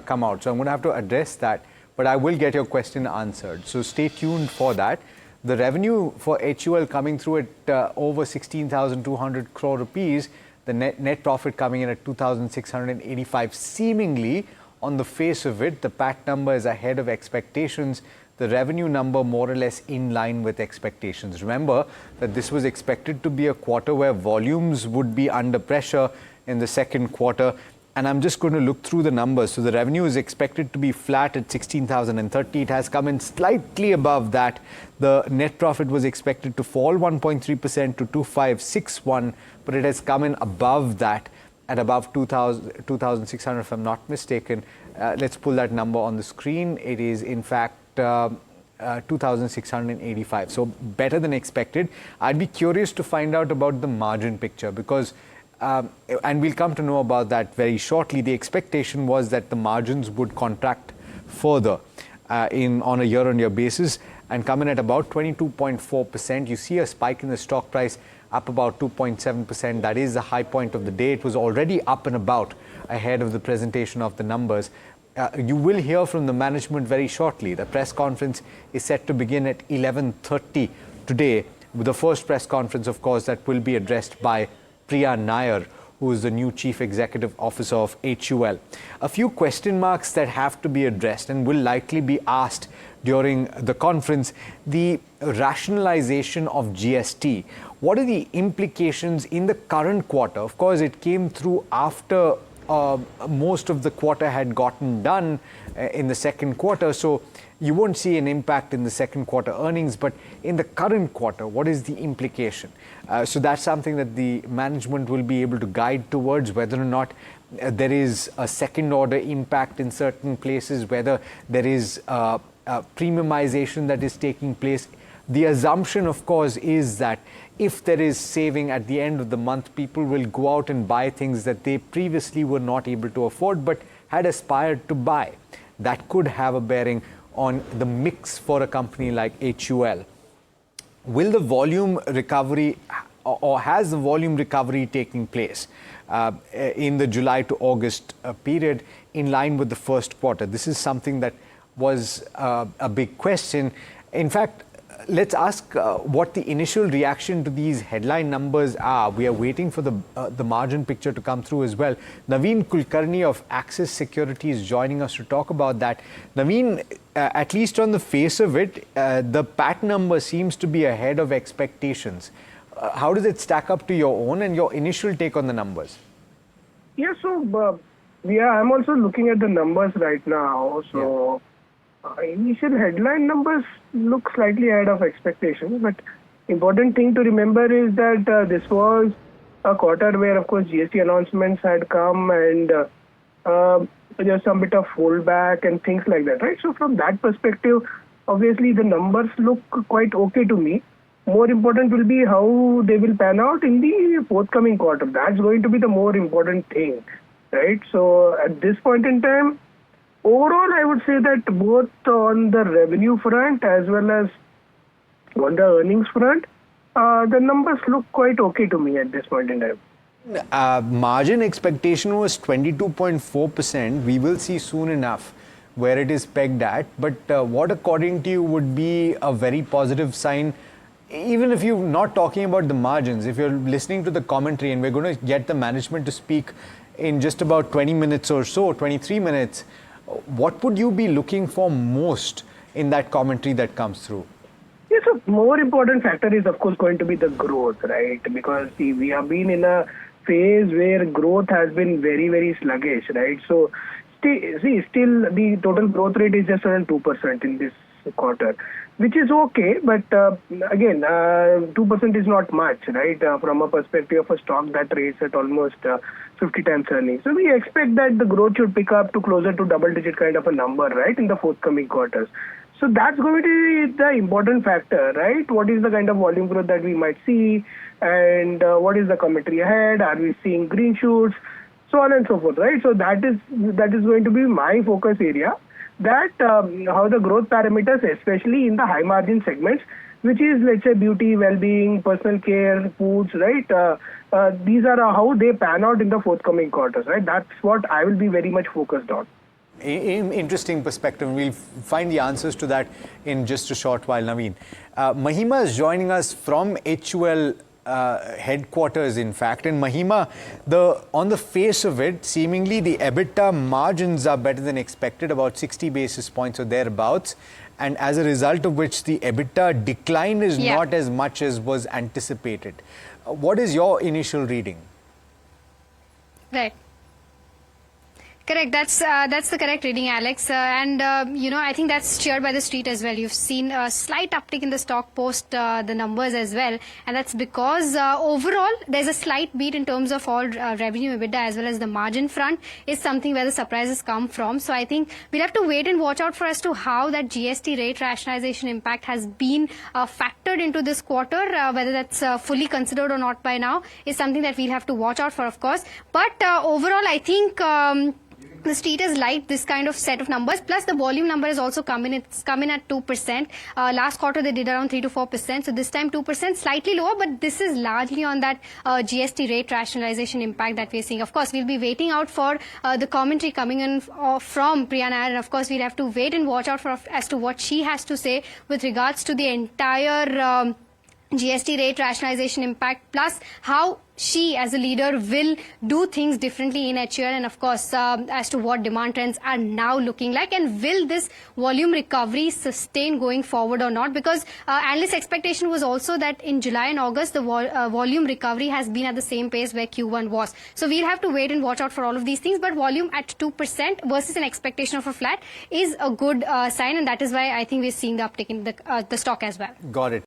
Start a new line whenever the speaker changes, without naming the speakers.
come out. So I'm going to have to address that, but I will get your question answered. So stay tuned for that. The revenue for HUL coming through at over 16,200 crore rupees, the net profit coming in at 2,685. Seemingly, on the face of it, the PAT number is ahead of expectations. The revenue number more or less in line with expectations. Remember that this was expected to be a quarter where volumes would be under pressure in the second quarter. And I'm just going to look through the numbers. So the revenue is expected to be flat at 16,030. It has come in slightly above that. The net profit was expected to fall 1.3% to 2,561, but it has come in above that at above 2,600 if I'm not mistaken. Let's pull that number on the screen. It is in fact 2,685. So better than expected. I'd be curious to find out about the margin picture because and we'll come to know about that very shortly. The expectation was that the margins would contract further on a year-on-year basis and come in at about 22.4%. You see a spike in the stock price up about 2.7%. That is the high point of the day. It was already up and about ahead of the presentation of the numbers. You will hear from the management very shortly. The press conference is set to begin at 11:30 today. The first press conference, of course, that will be addressed by Priya Nair, who is the new Chief Executive Officer of HUL. A few question marks that have to be addressed and will likely be asked during the conference. The rationalization of GST. What are the implications in the current quarter? Of course, it came through after most of the quarter had gotten done in the second quarter. So you won't see an impact in the second quarter earnings, but in the current quarter, what is the implication? So that's something that the management will be able to guide towards, whether or not there is a second order impact in certain places, whether there is premiumization that is taking place. The assumption, of course, is that if there is saving at the end of the month, people will go out and buy things that they previously were not able to afford but had aspired to buy. That could have a bearing on the mix for a company like HUL. Will the volume recovery or has the volume recovery taking place in the July to August period in line with the first quarter? This is something that was a big question. In fact, let's ask what the initial reaction to these headline numbers are. We are waiting for the margin picture to come through as well. Naveen Kulkarni of Axis Securities is joining us to talk about that. Naveen, at least on the face of it, the PAT number seems to be ahead of expectations. How does it stack up to your own and your initial take on the numbers?
Yeah, so I'm also looking at the numbers right now. So initial headline numbers look slightly ahead of expectations, but important thing to remember is that this was a quarter where, of course, GST announcements had come and there's some bit of holdback and things like that, right? So from that perspective, obviously the numbers look quite okay to me. More important will be how they will pan out in the forthcoming quarter. That's going to be the more important thing, right? So at this point in time, overall, I would say that both on the revenue front as well as on the earnings front, the numbers look quite okay to me at this point in time.
Margin expectation was 22.4%. We will see soon enough where it is pegged at. But what, according to you, would be a very positive sign, even if you're not talking about the margins, if you're listening to the commentary, and we're going to get the management to speak in just about 20 minutes or so, 23 minutes, what would you be looking for most in that commentary that comes through?
Yes, so more important factor is, of course, going to be the growth, right? Because we have been in a phase where growth has been very, very sluggish, right? So still the total growth rate is just around 2% in this quarter, which is okay, but again, 2% is not much, right? From a perspective of a stock that trades at almost 50 times earnings. So we expect that the growth should pick up to closer to double-digit kind of a number, right, in the forthcoming quarters. So that's going to be the important factor, right? What is the kind of volume growth that we might see, and what is the commentary ahead? Are we seeing green shoots? So on and so forth, right? So that is going to be my focus area. That how the growth parameters, especially in the high margin segments, which is, let's say, beauty, well-being, personal care, foods, right? These are how they pan out in the forthcoming quarters, right? That's what I will be very much focused on.
Interesting perspective. We'll find the answers to that in just a short while, Naveen. Mahima is joining us from HUL headquarters, in fact. And Mahima, on the face of it, seemingly the EBITDA margins are better than expected, about 60 basis points or thereabouts. And as a result of which the EBITDA decline is not as much as was anticipated. What is your initial reading?
Right. Correct. That's the correct reading, Alex. I think that's cheered by the street as well. You've seen a slight uptick in the stock post the numbers as well, and that's because overall there's a slight beat in terms of all revenue, EBITDA, as well as the margin front is something where the surprises come from. So I think we'll have to wait and watch out for as to how that GST rate rationalization impact has been factored into this quarter. Whether that's fully considered or not by now is something that we'll have to watch out for, of course. But overall, I think the street has liked this kind of set of numbers. Plus, the volume number has also come in. It's come in at 2%. Last quarter, they did around 3 to 4%. So this time, 2%, slightly lower. But this is largely on that GST rate rationalization impact that we're seeing. Of course, we'll be waiting out for the commentary coming in from Priya Nair. And of course, we'll have to wait and watch out for as to what she has to say with regards to the entire GST rate rationalization impact, plus how she as a leader will do things differently in HUL, and of course as to what demand trends are now looking like, and will this volume recovery sustain going forward or not, because analyst expectation was also that in July and August the volume recovery has been at the same pace where Q1 was. So we'll have to wait and watch out for all of these things, but volume at 2% versus an expectation of a flat is a good sign, and that is why I think we're seeing the uptick in the stock as well.
Got it.